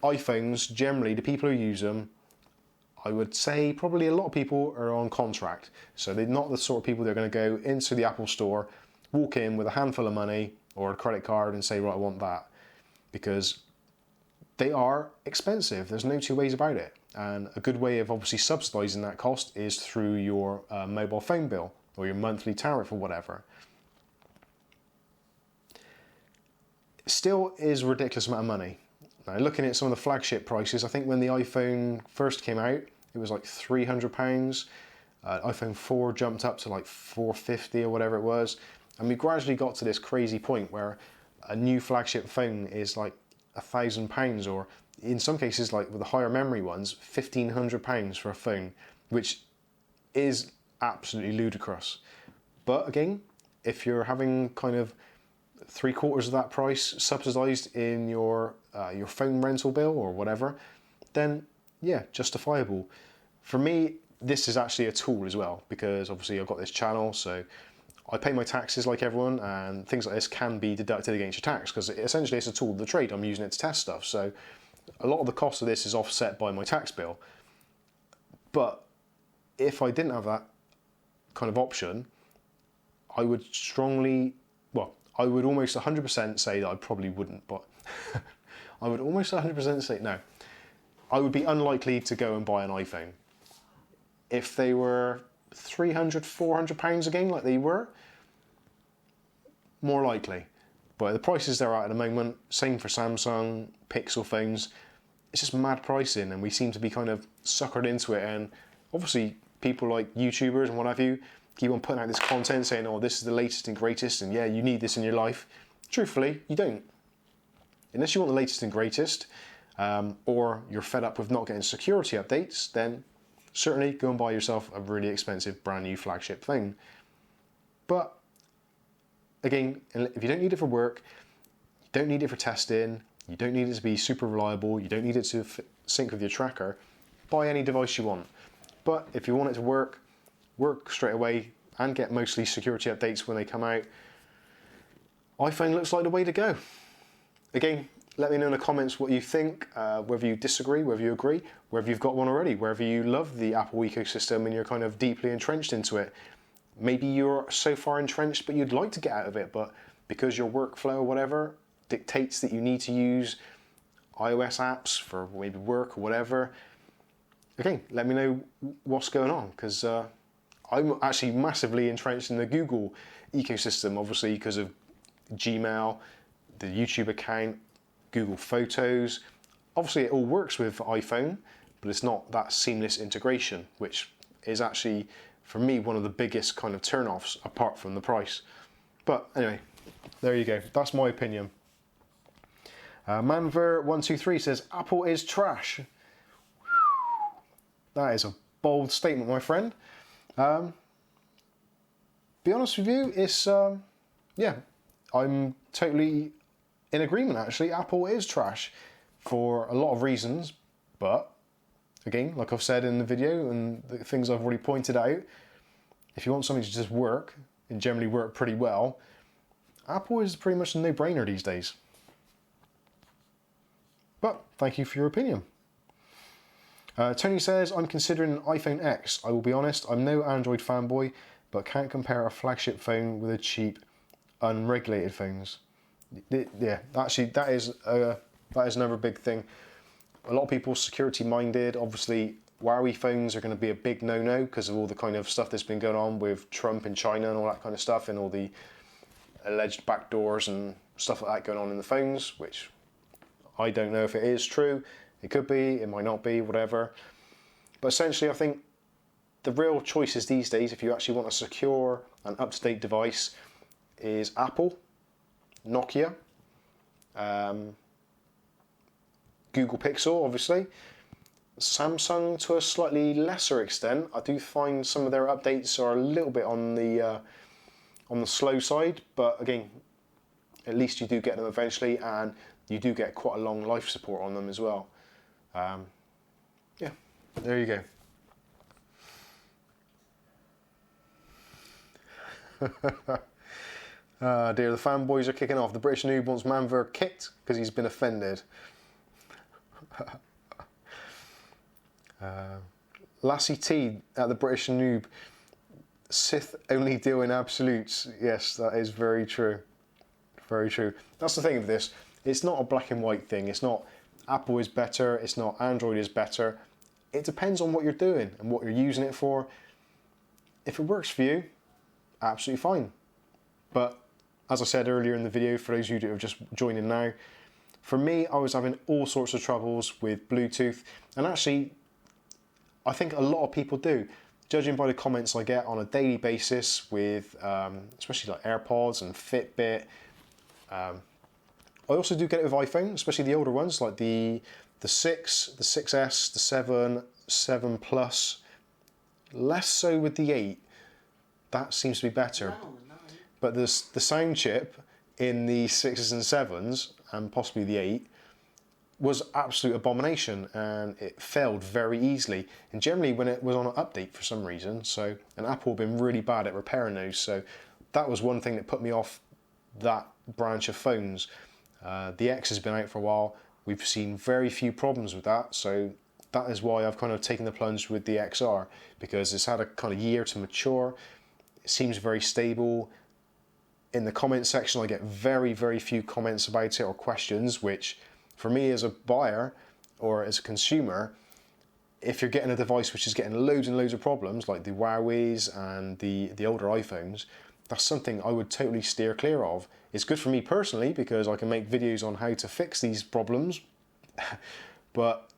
iPhones, generally, the people who use them, I would say probably a lot of people are on contract. So they're not the sort of people that are going to go into the Apple store, walk in with a handful of money or a credit card and say, right, I want that. Because they are expensive. There's no two ways about it. And a good way of obviously subsidising that cost is through your mobile phone bill or your monthly tariff or whatever. It still is a ridiculous amount of money. Now, looking at some of the flagship prices, I think when the iPhone first came out, it was like £300. iPhone 4 jumped up to like $450 or whatever it was. And we gradually got to this crazy point where a new flagship phone is like £1,000, or in some cases, like with the higher memory ones, £1,500 for a phone, which is absolutely ludicrous. But again, if you're having kind of 3/4 of that price subsidised in your phone rental bill or whatever, then yeah, justifiable. For me, this is actually a tool as well, because obviously I've got this channel, so I pay my taxes like everyone, and things like this can be deducted against your tax, because essentially it's a tool of the trade. I'm using it to test stuff, so a lot of the cost of this is offset by my tax bill. But if I didn't have that kind of option, I would I would almost 100% say that I probably wouldn't, but I would almost 100% say no. I would be unlikely to go and buy an iPhone. If they were £300, £400 again, like they were, more likely. But the prices they're at the moment, same for Samsung, Pixel phones, it's just mad pricing, and we seem to be kind of suckered into it. And obviously, people like YouTubers and what have you keep on putting out this content saying, oh, this is the latest and greatest, and yeah, you need this in your life. Truthfully, you don't. Unless you want the latest and greatest, or you're fed up with not getting security updates, then certainly go and buy yourself a really expensive brand new flagship phone. But again, if you don't need it for work, you don't need it for testing, you don't need it to be super reliable, you don't need it to sync with your tracker, buy any device you want. But if you want it to work straight away and get mostly security updates when they come out, iPhone looks like the way to go. Again, let me know in the comments what you think, whether you disagree, whether you agree, whether you've got one already, whether you love the Apple ecosystem and you're kind of deeply entrenched into it. Maybe you're so far entrenched but you'd like to get out of it, but because your workflow or whatever dictates that you need to use iOS apps for maybe work or whatever. Again, let me know what's going on, because I'm actually massively entrenched in the Google ecosystem, obviously because of Gmail, the YouTube account, Google Photos. Obviously it all works with iPhone, but it's not that seamless integration, which is actually, for me, one of the biggest kind of turn-offs apart from the price. But anyway, there you go. That's my opinion. Manver123 says, Apple is trash. That is a bold statement, my friend. Be honest with you, it's, yeah, I'm totally in agreement, actually. Apple is trash for a lot of reasons, but again, like I've said in the video and the things I've already pointed out, if you want something to just work, and generally work pretty well, Apple is pretty much a no-brainer these days. But thank you for your opinion. Tony says, I'm considering an iPhone X. I will be honest, I'm no Android fanboy, but can't compare a flagship phone with a cheap, unregulated phones. Yeah, actually, that is another big thing. A lot of people are security minded. Obviously, Huawei phones are going to be a big no-no because of all the kind of stuff that's been going on with Trump in China and all that kind of stuff, and all the alleged backdoors and stuff like that going on in the phones, which I don't know if it is true. It could be, it might not be, whatever. But essentially, I think the real choices these days, if you actually want a secure and up-to-date device, is Apple, Nokia, Google Pixel, obviously, Samsung to a slightly lesser extent. I do find some of their updates are a little bit on the slow side, but again, at least you do get them eventually, and you do get quite a long life support on them as well. Yeah, there you go. Dear, the fanboys are kicking off. The British noob wants Manver kicked because he's been offended. Lassie T at the British noob. Sith only deal in absolutes. Yes, that is very true. Very true. That's the thing with this. It's not a black and white thing. It's not Apple is better. It's not Android is better. It depends on what you're doing and what you're using it for. If it works for you, absolutely fine. But as I said earlier in the video, for those of you who have just joined in now, for me, I was having all sorts of troubles with Bluetooth. And actually, I think a lot of people do. Judging by the comments I get on a daily basis with, especially like AirPods and Fitbit. I also do get it with iPhone, especially the older ones, like the 6, the 6S, the 7, 7 Plus. Less so with the 8. That seems to be better. No. But the sound chip in the 6s and 7s, and possibly the 8, was absolute abomination, and it failed very easily. And generally when it was on an update for some reason, and Apple have been really bad at repairing those, so that was one thing that put me off that branch of phones. The X has been out for a while. We've seen very few problems with that, so that is why I've kind of taken the plunge with the XR, because it's had a kind of year to mature. It seems very stable. In the comment section, I get very, very few comments about it or questions, which for me as a buyer or as a consumer, if you're getting a device which is getting loads and loads of problems, like the Huawei's and the older iPhones, that's something I would totally steer clear of. It's good for me personally because I can make videos on how to fix these problems, but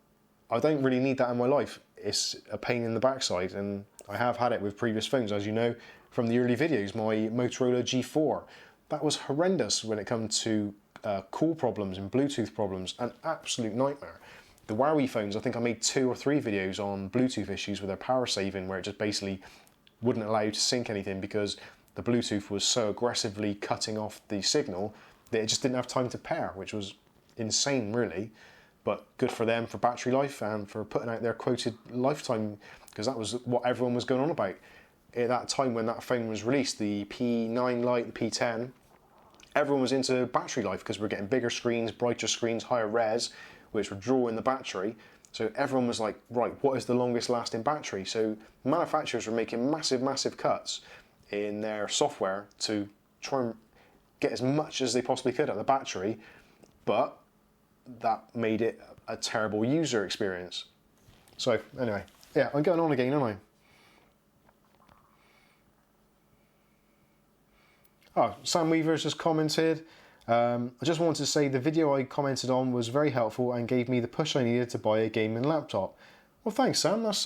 I don't really need that in my life. It's a pain in the backside, and I have had it with previous phones, as you know from the early videos. My Motorola G4, that was horrendous when it comes to call problems and Bluetooth problems, an absolute nightmare. The Huawei phones, I think I made 2 or 3 videos on Bluetooth issues with their power saving, where it just basically wouldn't allow you to sync anything because the Bluetooth was so aggressively cutting off the signal that it just didn't have time to pair, which was insane really. But good for them for battery life and for putting out their quoted lifetime, because that was what everyone was going on about. At that time when that phone was released, the P9 Lite, the P10, everyone was into battery life because we're getting bigger screens, brighter screens, higher res, which were drawing the battery. So everyone was like, right, what is the longest lasting battery? So manufacturers were making massive, massive cuts in their software to try and get as much as they possibly could out of the battery, but that made it a terrible user experience. So anyway, yeah, I'm going on again, aren't I? Oh, Sam Weaver's just commented. I just wanted to say the video I commented on was very helpful and gave me the push I needed to buy a gaming laptop. Well, thanks, Sam. That's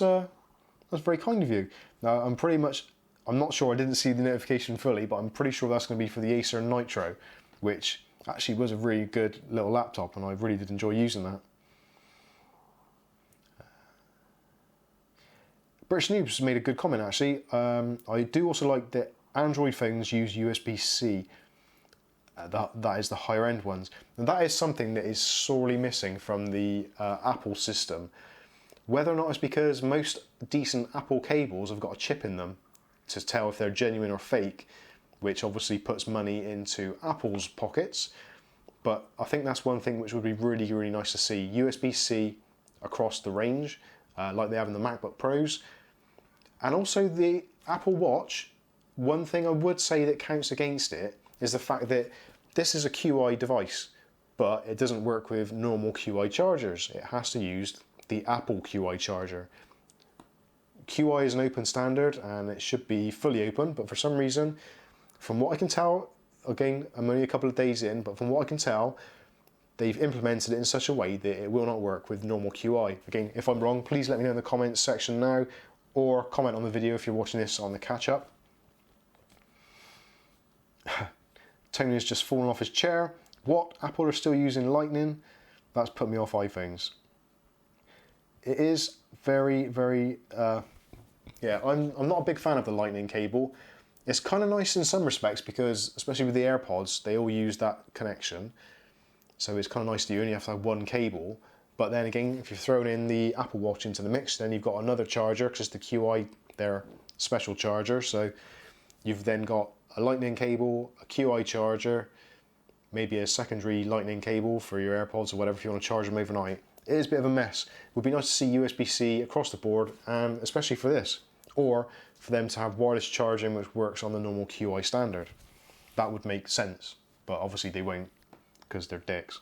very kind of you. Now, I'm not sure, I didn't see the notification fully, but I'm pretty sure that's going to be for the Acer Nitro, which actually was a really good little laptop, and I really did enjoy using that. British Noobs made a good comment, actually. I do also like that Android phones use USB-C. That is the higher end ones. And that is something that is sorely missing from the Apple system. Whether or not it's because most decent Apple cables have got a chip in them to tell if they're genuine or fake, which obviously puts money into Apple's pockets. But I think that's one thing which would be really, really nice to see. USB-C across the range, like they have in the MacBook Pros. And also the Apple Watch, one thing I would say that counts against it is the fact that this is a QI device, but it doesn't work with normal QI chargers. It has to use the Apple QI charger. QI is an open standard and it should be fully open, but for some reason, from what I can tell, again, I'm only a couple of days in, but from what I can tell, they've implemented it in such a way that it will not work with normal QI. Again, if I'm wrong, please let me know in the comments section now, or comment on the video if you're watching this on the catch-up. Tony has just fallen off his chair. What? Apple are still using Lightning? That's put me off iPhones. It is very, very... yeah, I'm not a big fan of the Lightning cable. It's kind of nice in some respects because, especially with the AirPods, they all use that connection. So it's kind of nice that you only have to have one cable. But then again, if you're throwing in the Apple Watch into the mix, then you've got another charger because the QI, their special charger. So you've then got a Lightning cable, a QI charger, maybe a secondary Lightning cable for your AirPods or whatever if you want to charge them overnight. It is a bit of a mess. It would be nice to see USB-C across the board, and especially for this. Or for them to have wireless charging which works on the normal QI standard. That would make sense, but obviously they won't because they're dicks.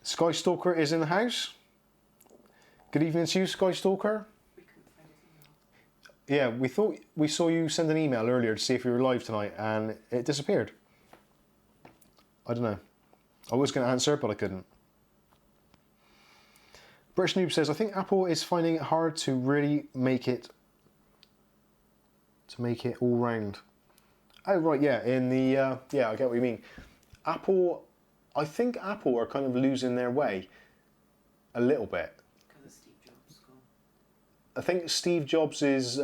Skystalker is in the house. Good evening to you, Skystalker. We couldn't find his email. Yeah, we thought we saw you send an email earlier to see if you were live tonight and it disappeared. I don't know. I was going to answer, but I couldn't. British Noob says, I think Apple is finding it hard to really make it all round. Oh, right, yeah, yeah, I get what you mean. I think Apple are kind of losing their way a little bit. Because of Steve Jobs' gone. I think Steve Jobs'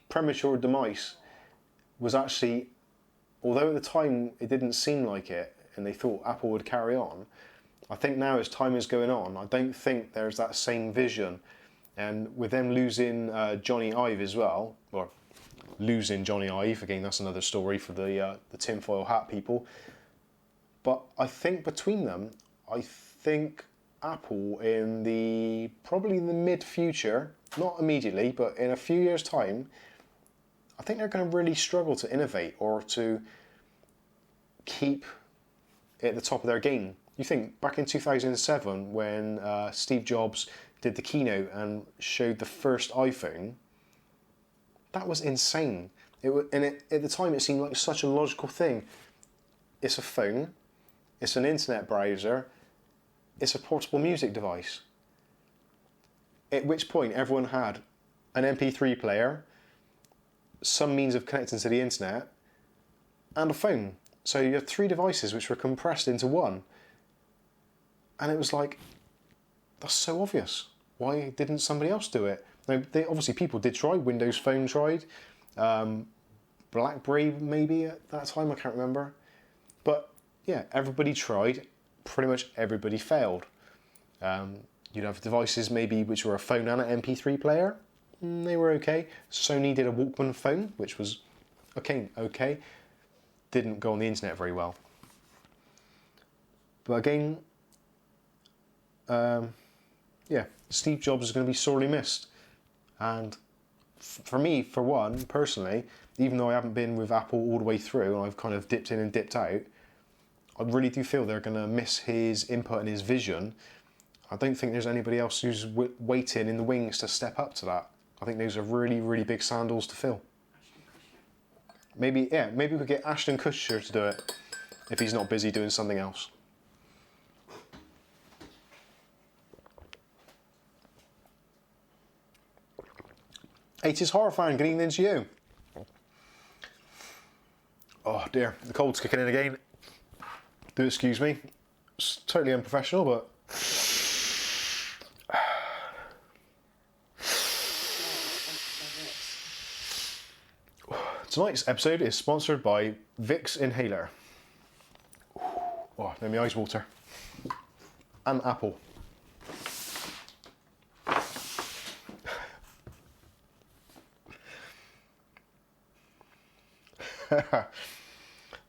premature demise was actually, although at the time it didn't seem like it, and they thought Apple would carry on, I think now as time is going on, I don't think there's that same vision. And with them losing Johnny Ive as well, or losing Johnny Ive, again, that's another story for the tinfoil hat people. But I think between them, I think Apple probably in the mid future, not immediately, but in a few years' time, I think they're going to really struggle to innovate or to keep at the top of their game. You think back in 2007 when Steve Jobs did the keynote and showed the first iPhone, that was insane. At the time it seemed like such a logical thing. It's a phone, it's an internet browser, it's a portable music device. At which point everyone had an MP3 player, some means of connecting to the internet, and a phone. So you had 3 devices which were compressed into one. And it was like, that's so obvious. Why didn't somebody else do it? Now, obviously people did try. Windows Phone tried. BlackBerry maybe at that time, I can't remember. But yeah, everybody tried. Pretty much everybody failed. You'd have devices maybe which were a phone and an MP3 player. They were okay. Sony did a Walkman phone, which was okay. Didn't go on the internet very well. But again, Steve Jobs is going to be sorely missed. And for me, for one, personally, even though I haven't been with Apple all the way through, and I've kind of dipped in and dipped out, I really do feel they're going to miss his input and his vision. I don't think there's anybody else who's waiting in the wings to step up to that. I think those are really, really big sandals to fill. Maybe we could get Ashton Kutcher to do it if he's not busy doing something else. '80s horror fan, good evening to you. Oh dear, the cold's kicking in again. Do excuse me. It's totally unprofessional, but tonight's episode is sponsored by Vicks Inhaler. Oh, now my eyes water. And Apple.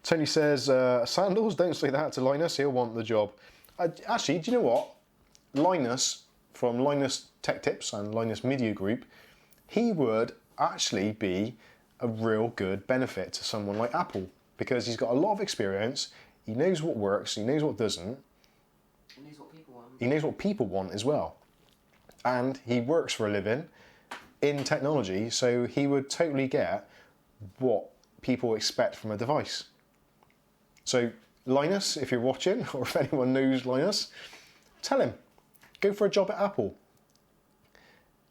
Tony says, sandals, don't say that to Linus, he'll want the job. Actually, do you know what? Linus, from Linus Tech Tips and Linus Media Group, he would actually be a real good benefit to someone like Apple because he's got a lot of experience, he knows what works, he knows what doesn't. He knows what people want. He knows what people want as well. And he works for a living in technology, so he would totally get what people expect from a device. So Linus, if you're watching, or if anyone knows Linus, tell him, go for a job at Apple.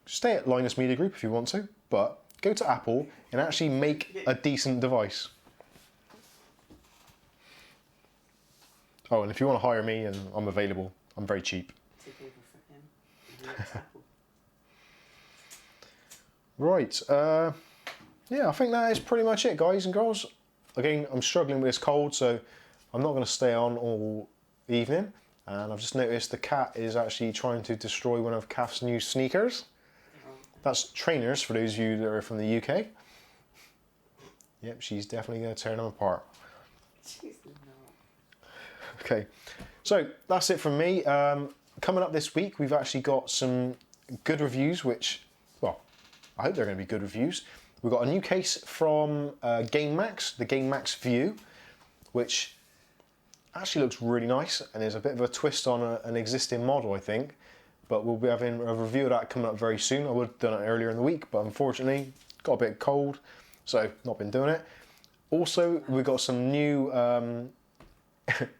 Stay at Linus Media Group if you want to, but go to Apple and actually make a decent device. Oh, and if you want to hire me, and I'm available, I'm very cheap. Take over for him. Apple. Right, yeah, I think that is pretty much it, guys and girls. Again, I'm struggling with this cold, so I'm not going to stay on all evening. And I've just noticed the cat is actually trying to destroy one of Kath's new sneakers. That's trainers for those of you that are from the UK. Yep, she's definitely going to tear them apart. She's not. Okay, so that's it from me. Coming up this week, we've actually got some good reviews, which, well, I hope they're going to be good reviews. We've got a new case from GameMax, the GameMax View, which actually looks really nice and is a bit of a twist on an existing model, I think. But we'll be having a review of that coming up very soon. I would have done it earlier in the week, but unfortunately got a bit cold, so not been doing it. Also, we've got some new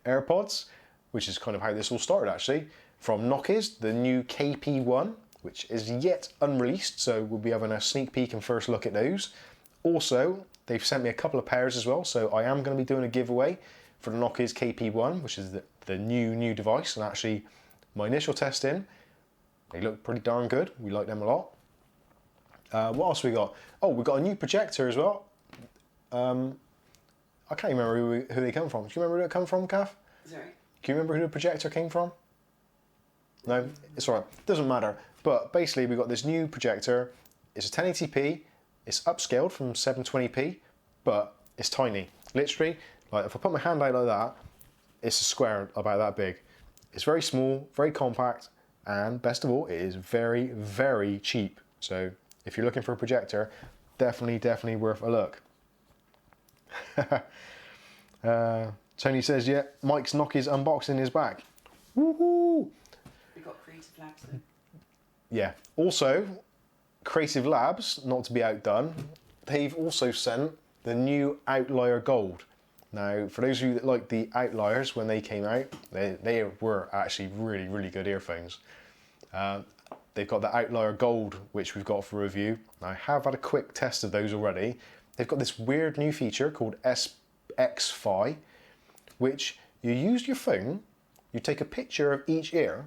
AirPods, which is kind of how this all started actually, from Nokia's, the new KP1, which is yet unreleased, so we'll be having a sneak peek and first look at those. Also, they've sent me a couple of pairs as well, so I am going to be doing a giveaway for the Nokia's KP1, which is the new device, and actually my initial testing, they look pretty darn good. We like them a lot. What else we got? Oh, we've got a new projector as well. I can't remember who they come from. Do you remember who it come from, Kath? Sorry? Do you remember who the projector came from? No? It's alright. Doesn't matter. But basically, we've got this new projector. It's a 1080p. It's upscaled from 720p, but it's tiny. Literally, like if I put my hand out like that, it's a square about that big. It's very small, very compact, and best of all, it is very, very cheap. So if you're looking for a projector, definitely worth a look. Tony says, yeah, Mike's Nokia's unboxing is back. Woohoo! We got Creative Labs though. Yeah. Also, Creative Labs, not to be outdone, they've also sent the new Outlier Gold. Now, for those of you that like the Outliers when they came out, they were actually really, really good earphones. They've got the Outlier Gold, which we've got for review. I have had a quick test of those already. They've got this weird new feature called SX-Fi, which you use your phone, you take a picture of each ear,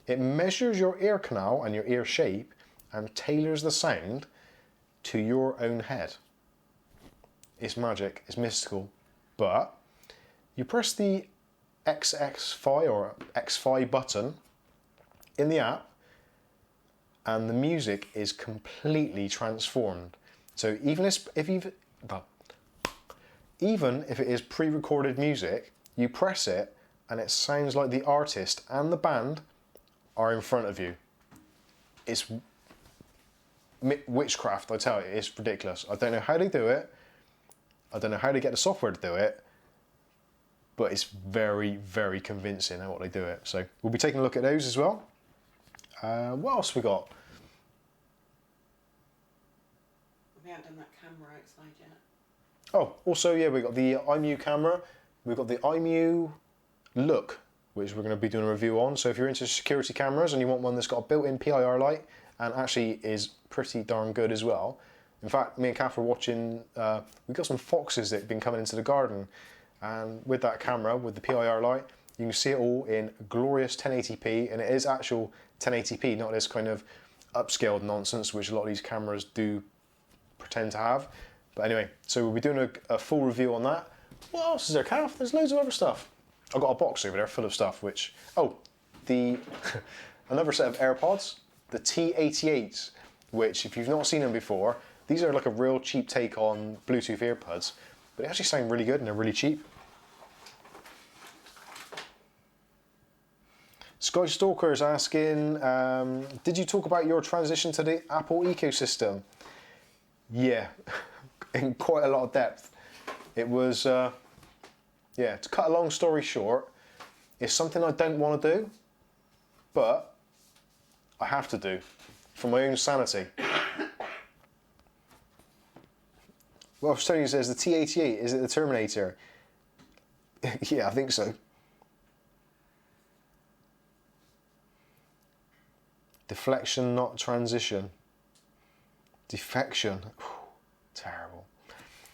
it measures your ear canal and your ear shape and tailors the sound to your own head. It's magic, it's mystical, but you press the XX-Fi or X-Fi button in the app and the music is completely transformed. So even if it is pre-recorded music, you press it and it sounds like the artist and the band are in front of you. It's witchcraft, I tell you, it's ridiculous. I don't know how they do it. I don't know how they get the software to do it, but it's very, very convincing how what they do it. So we'll be taking a look at those as well. What else we got? We haven't done that camera outside yet. Oh, also, yeah, we've got the iMu camera. We've got the iMu Look, which we're going to be doing a review on. So if you're into security cameras and you want one that's got a built-in PIR light and actually is pretty darn good as well. In fact, me and Kath were watching, we've got some foxes that have been coming into the garden. And with that camera, with the PIR light, you can see it all in glorious 1080p. And it is actual 1080p, not this kind of upscaled nonsense, which a lot of these cameras do pretend to have. But anyway, so we'll be doing a full review on that. What else is there, Kath? There's loads of other stuff. I've got a box over there full of stuff, which, another set of AirPods, the T88s, which if you've not seen them before, these are like a real cheap take on Bluetooth earbuds, but they actually sound really good and they're really cheap. Sky Stalker is asking, did you talk about your transition to the Apple ecosystem? Yeah, in quite a lot of depth. It was, to cut a long story short, it's something I don't want to do, but I have to do for my own sanity. Well, Tony says the T88, is it the Terminator? Yeah, I think so. Deflection, not transition. Defection. Terrible.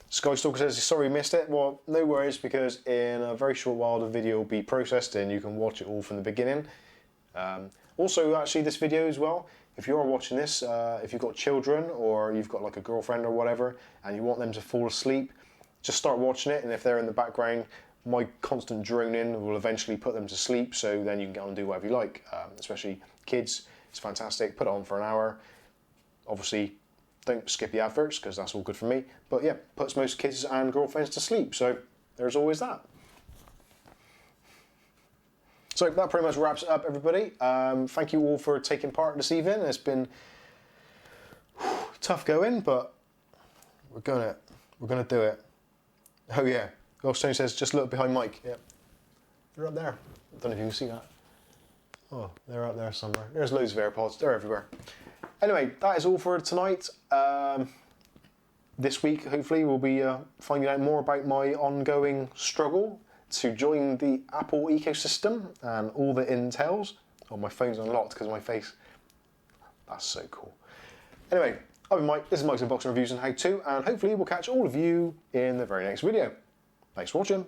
Skystalker says, sorry, missed it. Well, no worries, because in a very short while the video will be processed and you can watch it all from the beginning. Also, actually, this video as well, if you are watching this, if you've got children or you've got like a girlfriend or whatever and you want them to fall asleep, just start watching it, and if they're in the background, my constant droning will eventually put them to sleep, so then you can go and do whatever you like, especially kids. It's fantastic. Put it on for an hour. Obviously, don't skip the adverts because that's all good for me. But yeah, puts most kids and girlfriends to sleep. So there's always that. So that pretty much wraps it up, everybody. Thank you all for taking part this evening. It's been tough going, but we're gonna do it. Oh yeah. Tony says, just look behind Mike. Yeah, they're up there. I don't know if you can see that. Oh, they're up there somewhere. There's loads of AirPods. They're everywhere. Anyway, that is all for tonight. This week, hopefully, we'll be finding out more about my ongoing struggle to join the Apple ecosystem and all that entails. Oh, my phone's unlocked because of my face. That's so cool. Anyway, I've been Mike. This is Mike's Unboxing Reviews and How To, and hopefully we'll catch all of you in the very next video. Thanks for watching.